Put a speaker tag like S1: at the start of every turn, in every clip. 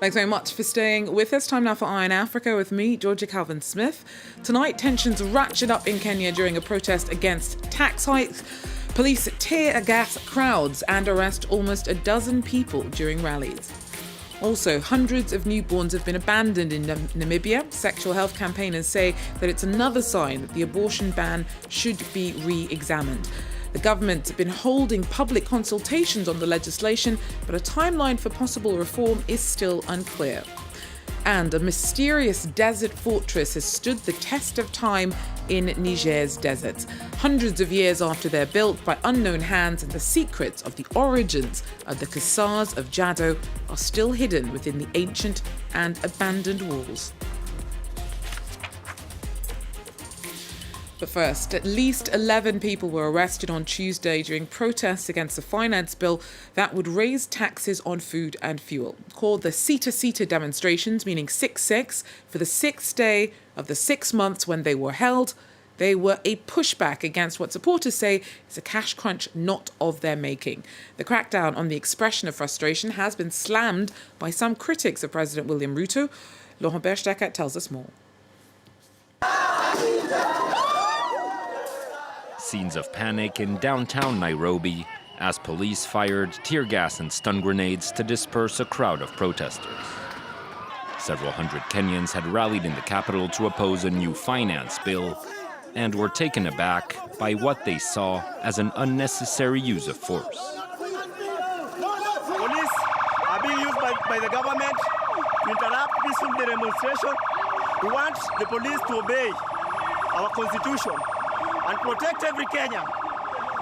S1: Thanks very much for staying with us. Time now for Eye on Africa with me, Georgia Calvin-Smith. Tonight, tensions ratchet up in Kenya during a protest against tax hikes. Police tear gas crowds and arrest almost a dozen people during rallies. Also, hundreds of newborns have been abandoned in Namibia. Sexual health campaigners say that it's another sign that the abortion ban should be re-examined. The government has been holding public consultations on the legislation, but a timeline for possible reform is still unclear. And a mysterious desert fortress has stood the test of time in Niger's deserts, hundreds of years after they're built by unknown hands, and the secrets of the origins of the Cassars of Jado are still hidden within the ancient and abandoned walls. But first, at least 11 people were arrested on Tuesday during protests against a finance bill that would raise taxes on food and fuel. Called the Sita demonstrations, meaning 6-6, for the sixth day of the 6 months when they were held. They were a pushback against what supporters say is a cash crunch not of their making. The crackdown on the expression of frustration has been slammed by some critics of President William Ruto. Laurent Berstecker tells us more.
S2: Scenes of panic in downtown Nairobi as police fired tear gas and stun grenades to disperse a crowd of protesters. Several hundred Kenyans had rallied in the capital to oppose a new finance bill and were taken aback by what they saw as an unnecessary use of force.
S3: Police are being used by the government to interrupt peaceful demonstration. We want the police to obey our constitution and protect every Kenyan,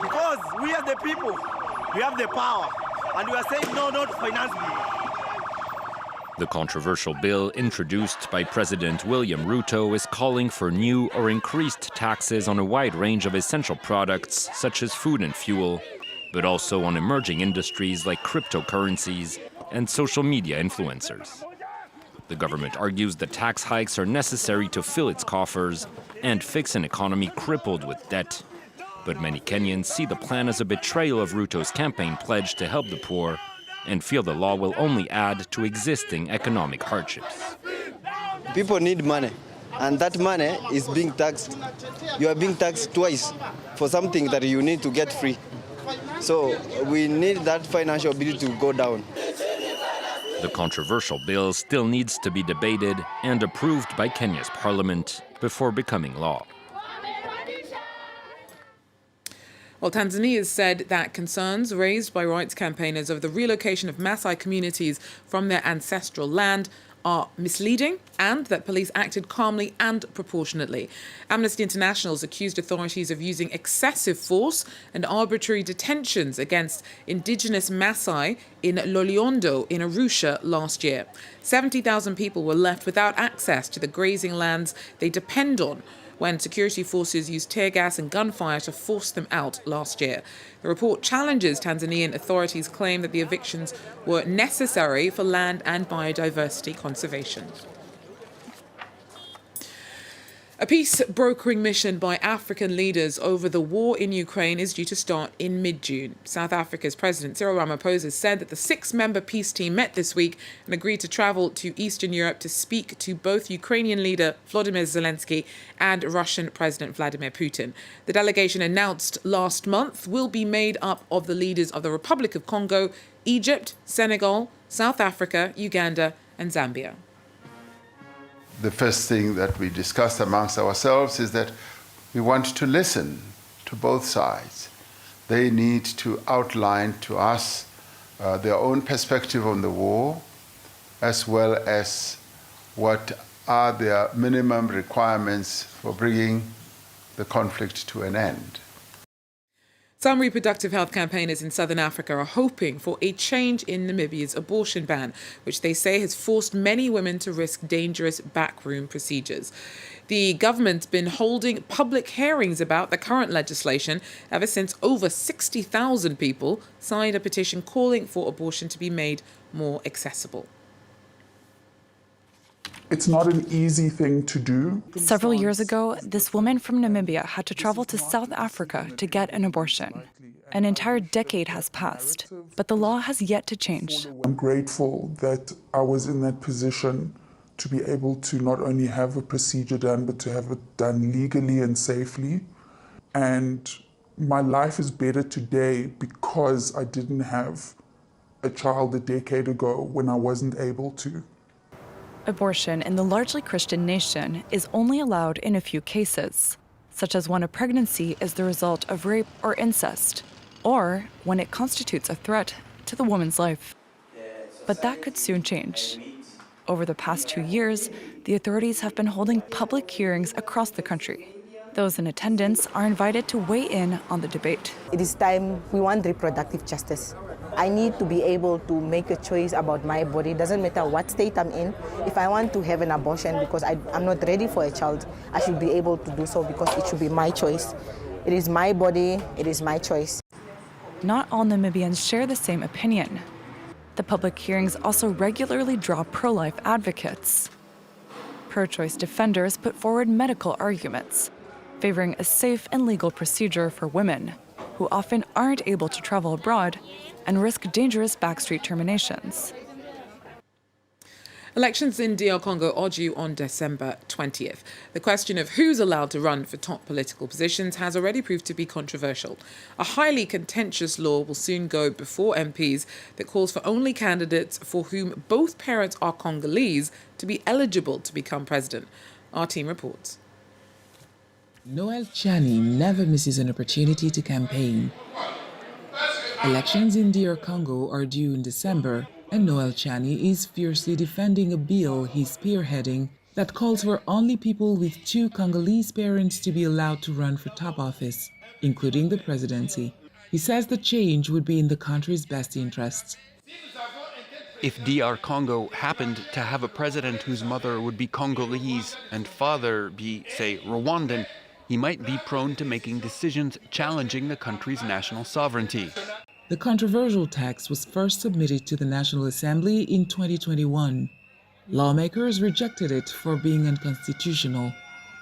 S3: because we are the people, we have the power, and we are saying no to finance bill.
S2: The controversial bill introduced by President William Ruto is calling for new or increased taxes on a wide range of essential products such as food and fuel, but also on emerging industries like cryptocurrencies and social media influencers. The government argues the tax hikes are necessary to fill its coffers and fix an economy crippled with debt. But many Kenyans see the plan as a betrayal of Ruto's campaign pledge to help the poor and feel the law will only add to existing economic hardships.
S4: People need money, and that money is being taxed. You are being taxed twice for something that you need to get free. So we need that financial ability to go down.
S2: The controversial bill still needs to be debated and approved by Kenya's parliament before becoming law.
S1: Well, Tanzania has said that concerns raised by rights campaigners over the relocation of Maasai communities from their ancestral land are misleading and that police acted calmly and proportionately. Amnesty International has accused authorities of using excessive force and arbitrary detentions against indigenous Maasai in Loliondo in Arusha last year. 70,000 people were left without access to the grazing lands they depend on when security forces used tear gas and gunfire to force them out last year. The report challenges Tanzanian authorities' claim that the evictions were necessary for land and biodiversity conservation. A peace-brokering mission by African leaders over the war in Ukraine is due to start in mid-June. South Africa's President Cyril Ramaphosa said that the 6-member peace team met this week and agreed to travel to Eastern Europe to speak to both Ukrainian leader Volodymyr Zelensky and Russian President Vladimir Putin. The delegation announced last month will be made up of the leaders of the Republic of Congo, Egypt, Senegal, South Africa, Uganda, and Zambia.
S5: The first thing that we discussed amongst ourselves is that we want to listen to both sides. They need to outline to us their own perspective on the war, as well as what are their minimum requirements for bringing the conflict to an end.
S1: Some reproductive health campaigners in southern Africa are hoping for a change in Namibia's abortion ban, which they say has forced many women to risk dangerous backroom procedures. The government's been holding public hearings about the current legislation ever since over 60,000 people signed a petition calling for abortion to be made more accessible.
S6: It's not an easy thing to do.
S7: Several years ago, this woman from Namibia had to travel to South Africa to get an abortion. An entire decade has passed, but the law has yet to change.
S6: I'm grateful that I was in that position to be able to not only have a procedure done, but to have it done legally and safely. And my life is better today because I didn't have a child a decade ago when I wasn't able to.
S7: Abortion in the largely Christian nation is only allowed in a few cases, such as when a pregnancy is the result of rape or incest, or when it constitutes a threat to the woman's life. But that could soon change. Over the past 2 years, the authorities have been holding public hearings across the country. Those in attendance are invited to weigh in on the debate.
S8: It is time we want reproductive justice. I need to be able to make a choice about my body. It doesn't matter what state I'm in. If I want to have an abortion because I'm not ready for a child, I should be able to do so because it should be my choice. It is my body, it is my choice.
S7: Not all Namibians share the same opinion. The public hearings also regularly draw pro-life advocates. Pro-choice defenders put forward medical arguments, favoring a safe and legal procedure for women, who often aren't able to travel abroad and risk dangerous backstreet terminations.
S1: Elections in DR Congo are due on December 20th. The question of who's allowed to run for top political positions has already proved to be controversial. A highly contentious law will soon go before MPs that calls for only candidates for whom both parents are Congolese to be eligible to become president. Our team reports.
S9: Noel Chani never misses an opportunity to campaign. Elections in DR Congo are due in December, and Noel Chani is fiercely defending a bill he's spearheading that calls for only people with 2 Congolese parents to be allowed to run for top office, including the presidency. He says the change would be in the country's best interests.
S10: If DR Congo happened to have a president whose mother would be Congolese and father be, say, Rwandan, he might be prone to making decisions challenging the country's national sovereignty.
S9: The controversial text was first submitted to the National Assembly in 2021. Lawmakers rejected it for being unconstitutional,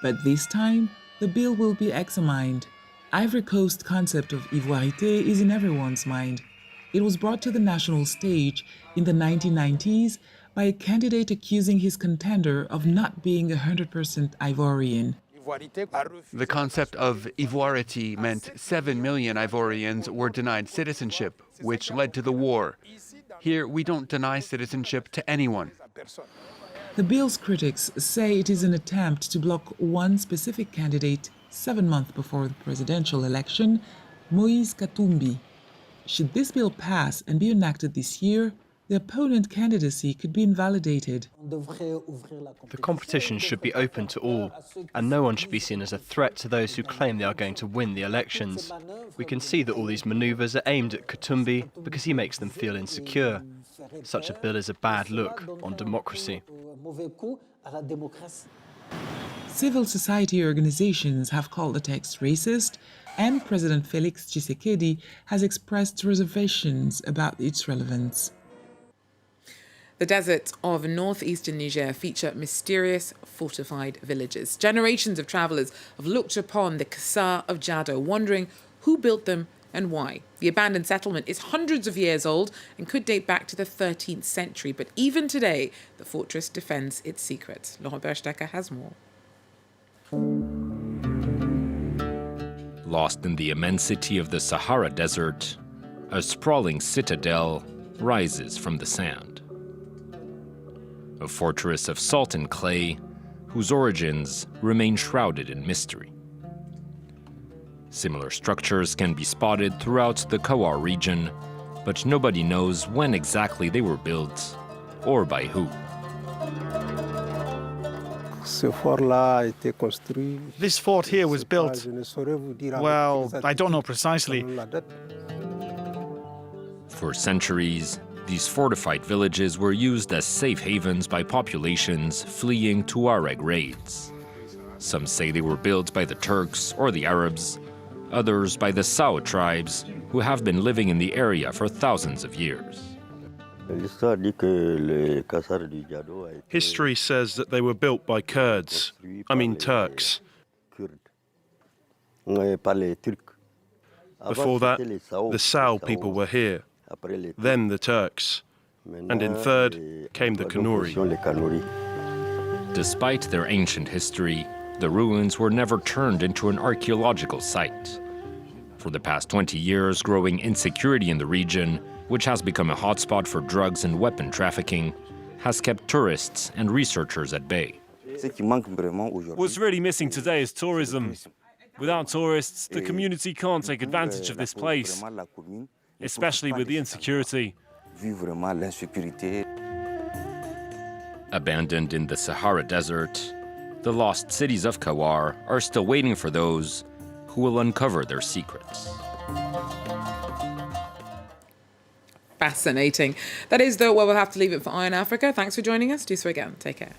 S9: but this time the bill will be examined. Ivory Coast's concept of ivoirité is in everyone's mind. It was brought to the national stage in the 1990s by a candidate accusing his contender of not being 100% Ivorian.
S10: The concept of ivoirité meant 7 million Ivorians were denied citizenship, which led to the war. Here, we don't deny citizenship to anyone.
S9: The bill's critics say it is an attempt to block one specific candidate 7 months before the presidential election, Moïse Katumbi. Should this bill pass and be enacted this year, the opponent candidacy could be invalidated.
S11: The competition should be open to all, and no one should be seen as a threat to those who claim they are going to win the elections. We can see that all these manoeuvres are aimed at Katumbi because he makes them feel insecure. Such a bill is a bad look on democracy.
S9: Civil society organizations have called the text racist, and President Felix Tshisekedi has expressed reservations about its relevance.
S1: The deserts of northeastern Niger feature mysterious fortified villages. Generations of travellers have looked upon the Kassa of Jado, wondering who built them and why. The abandoned settlement is hundreds of years old and could date back to the 13th century, but even today, the fortress defends its secrets. Laurent Berstecker has more.
S2: Lost in the immensity of the Sahara Desert, a sprawling citadel rises from the sand. A fortress of salt and clay, whose origins remain shrouded in mystery. Similar structures can be spotted throughout the Kawar region, but nobody knows when exactly they were built or by who.
S12: This fort here was built, well, I don't know precisely.
S2: For centuries, these fortified villages were used as safe havens by populations fleeing Tuareg raids. Some say they were built by the Turks or the Arabs, others by the Sao tribes, who have been living in the area for thousands of years.
S13: History says that they were built by Kurds, Turks. Before that, the Sao people were here, then the Turks, and in third came the Kanuri.
S2: Despite their ancient history, the ruins were never turned into an archaeological site. For the past 20 years, growing insecurity in the region, which has become a hotspot for drugs and weapon trafficking, has kept tourists and researchers at bay.
S14: What's really missing today is tourism. Without tourists, the community can't take advantage of this place, especially with the insecurity.
S2: Abandoned in the Sahara Desert, the lost cities of Kawar are still waiting for those who will uncover their secrets.
S1: Fascinating. That is, though, where we'll have to leave it for Iron Africa. Thanks for joining us. Do so again. Take care.